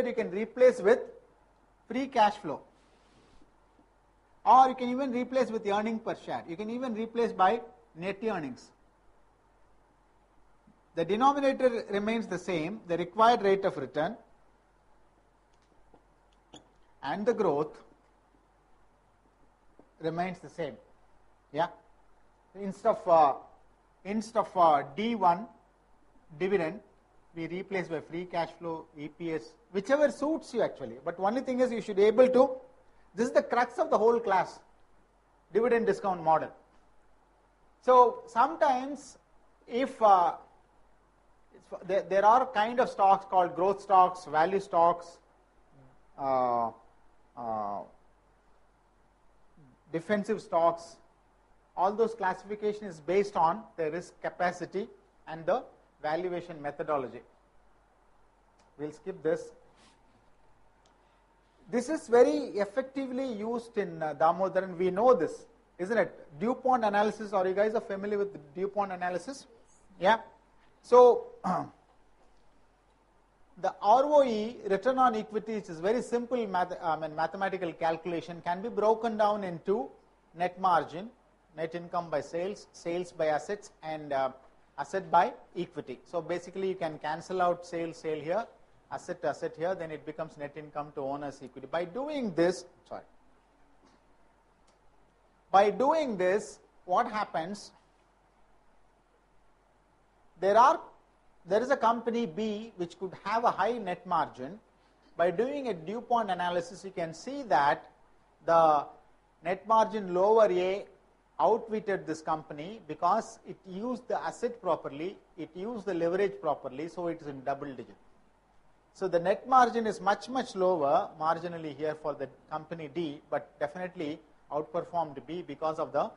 you can replace with free cash flow, or you can even replace with earning per share. You can even replace by net earnings. The denominator remains the same, the required rate of return and the growth remains the same. Yeah. Instead of D1 dividend, we replace by free cash flow, EPS, whichever suits you actually. But only thing is you should be able to, this is the crux of the whole class, dividend discount model. So sometimes if there are kind of stocks called growth stocks, value stocks, defensive stocks, all those classification is based on the risk capacity and the valuation methodology. We'll skip this. This is very effectively used in Damodaran. We know this, isn't it? DuPont analysis. Are you guys familiar with the DuPont analysis? Yeah. So the ROE, return on equity, which is very simple mathematical calculation, can be broken down into net margin, net income by sales, sales by assets, and asset by equity. So basically you can cancel out sale here, asset here, then it becomes net income to owner's equity. By doing this, what happens? There is a company B which could have a high net margin. By doing a DuPont analysis, you can see that the net margin lower A outwitted this company because it used the asset properly, it used the leverage properly, so it is in double digit. So the net margin is much lower marginally here for the company D, but definitely outperformed B because of the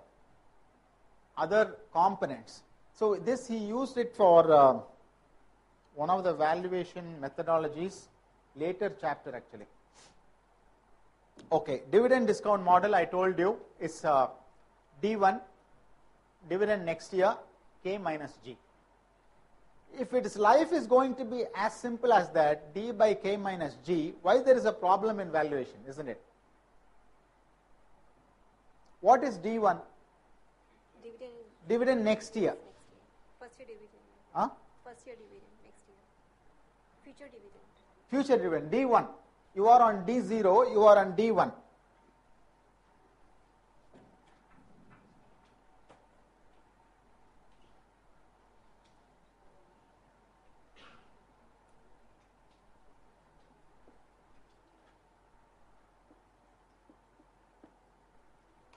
other components. So this he used it for one of the valuation methodologies, later chapter actually. Okay, dividend discount model I told you is D1, dividend next year, K minus G. If its life is going to be as simple as that, D by K minus G, why there is a problem in valuation, isn't it? What is D1? Dividend next year. First year dividend. Huh? First year dividend next year. Future dividend. Future dividend, D1. You are on D0, you are on D1.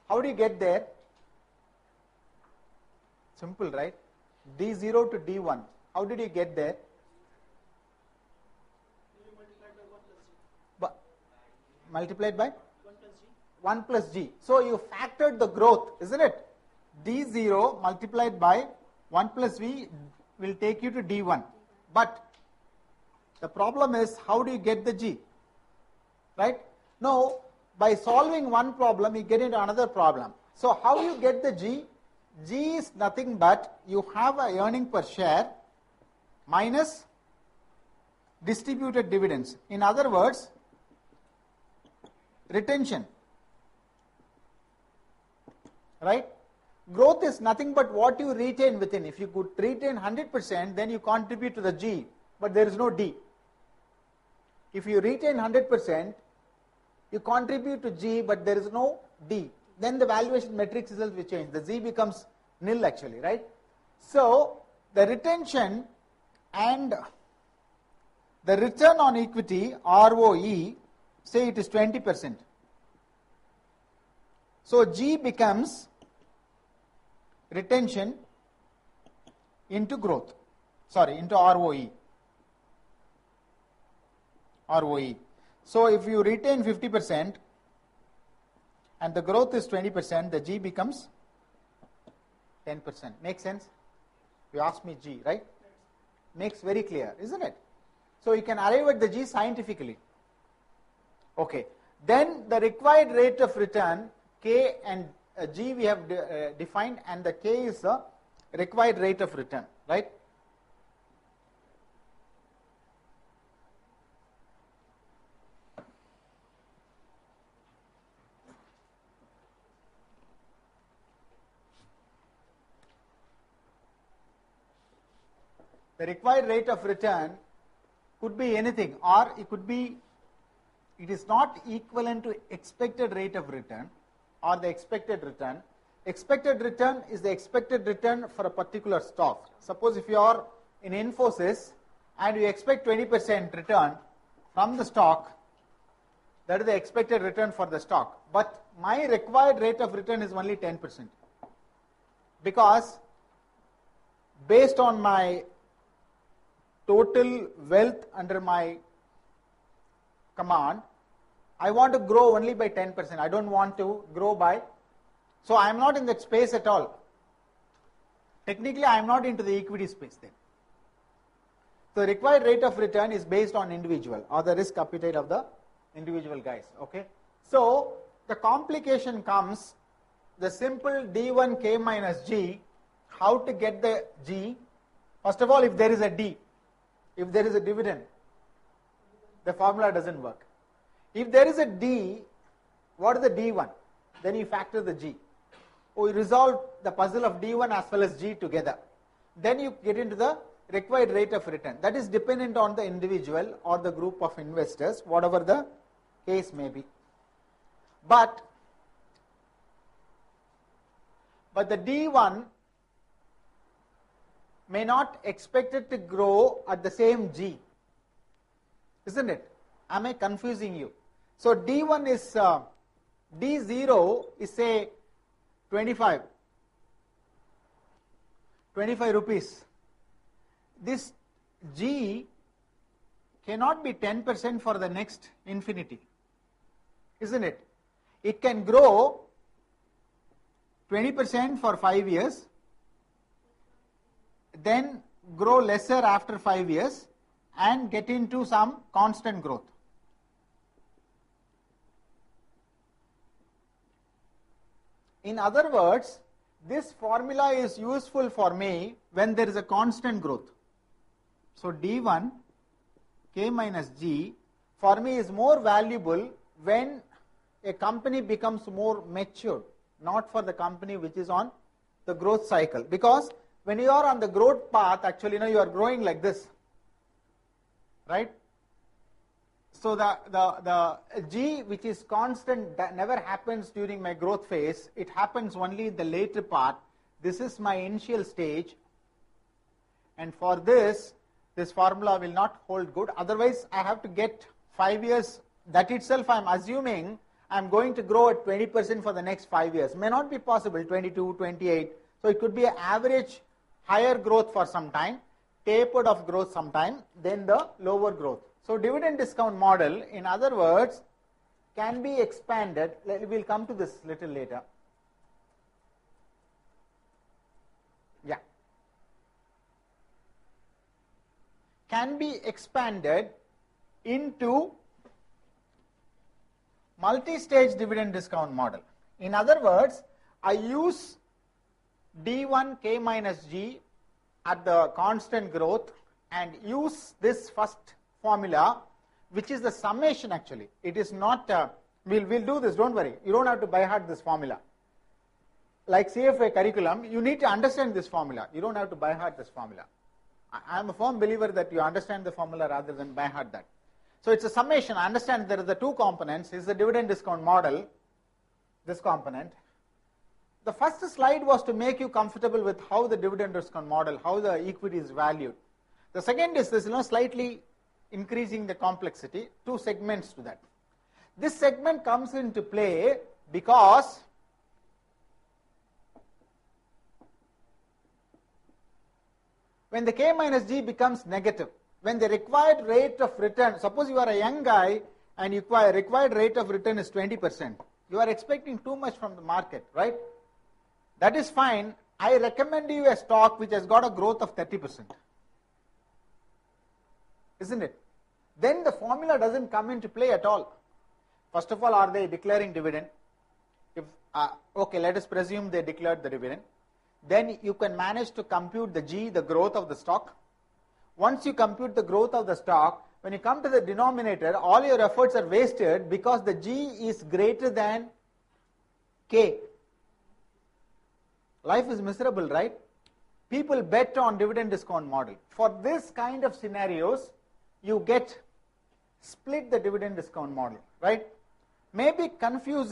How do you get there? Simple, right? D0 to D1. How did you get there? Multiplied by 1 plus G. So you factored the growth, isn't it? D0 multiplied by 1 plus V will take you to D1. But the problem is, how do you get the G? Right? Now, by solving one problem, you get into another problem. So how you get the G? G is nothing but you have a earning per share minus distributed dividends. In other words, retention. Right? Growth is nothing but what you retain within. If you could retain 100%, then you contribute to the G, but there is no D. If you retain 100%, you contribute to G, but there is no D. Then the valuation matrix itself will change. The Z becomes nil actually, right? So the retention and the return on equity, ROE, say it is 20%. So G becomes retention into growth, into ROE. So if you retain 50% and the growth is 20%, the G becomes 10%. Makes sense? You asked me G, right? Makes very clear, isn't it? So you can arrive at the G scientifically. Okay. Then the required rate of return, K and G we have defined, and the K is the required rate of return, right? The required rate of return could be anything, or it is not equivalent to expected rate of return or the expected return. Expected return is the expected return for a particular stock. Suppose if you are in Infosys and you expect 20% return from the stock, that is the expected return for the stock. But my required rate of return is only 10%. Because based on my total wealth under my command, I want to grow only by 10%. I don't want to grow by, so I am not in that space at all. Technically, I am not into the equity space then. The required rate of return is based on individual or the risk appetite of the individual guys. Okay. So the complication comes, the simple D1 K minus G, how to get the G? First of all, if there is a D, if there is a dividend, the formula doesn't work. If there is a D, what is the D1? Then you factor the G. We resolve the puzzle of D1 as well as G together. Then you get into the required rate of return. That is dependent on the individual or the group of investors, whatever the case may be. But the D1 may not expect it to grow at the same G. Isn't it? Am I confusing you? So D1 is, D0 is say 25 rupees. This G cannot be 10% for the next infinity. Isn't it? It can grow 20% for 5 years, then grow lesser after 5 years and get into some constant growth. In other words, this formula is useful for me when there is a constant growth. So D1 K minus G for me is more valuable when a company becomes more mature, not for the company which is on the growth cycle. Because when you are on the growth path, actually you are growing like this, right? So the G which is constant, that never happens during my growth phase. It happens only in the later part. This is my initial stage, and for this formula will not hold good. Otherwise, I have to get 5 years. That itself I am assuming I am going to grow at 20% for the next 5 years. May not be possible, 22, 28. So it could be an average higher growth for some time, tapered of growth sometime, then the lower growth. So dividend discount model, in other words, can be expanded. We will come to this little later. Yeah. Can be expanded into multi-stage dividend discount model. In other words, I use D1 K minus G at the constant growth and use this first formula, which is the summation actually. It is not, we'll do this, don't worry. You don't have to by heart this formula. Like CFA curriculum, you need to understand this formula. You don't have to by heart this formula. I am a firm believer that you understand the formula rather than by heart that. So it's a summation. I understand there are the two components. Is the dividend discount model, this component. The first slide was to make you comfortable with how the dividend discount model, how the equity is valued. The second is this, slightly increasing the complexity, two segments to that. This segment comes into play because when the K minus G becomes negative, when the required rate of return, suppose you are a young guy and required rate of return is 20%, you are expecting too much from the market, right? That is fine. I recommend you a stock which has got a growth of 30%. Isn't it? Then the formula doesn't come into play at all. First of all, are they declaring dividend? If okay, let us presume they declared the dividend. Then you can manage to compute the G, the growth of the stock. Once you compute the growth of the stock, when you come to the denominator, all your efforts are wasted because the G is greater than K. Life is miserable, right? people bet on dividend discount model. For this kind of scenarios, you get split the dividend discount model, right? Maybe confusing.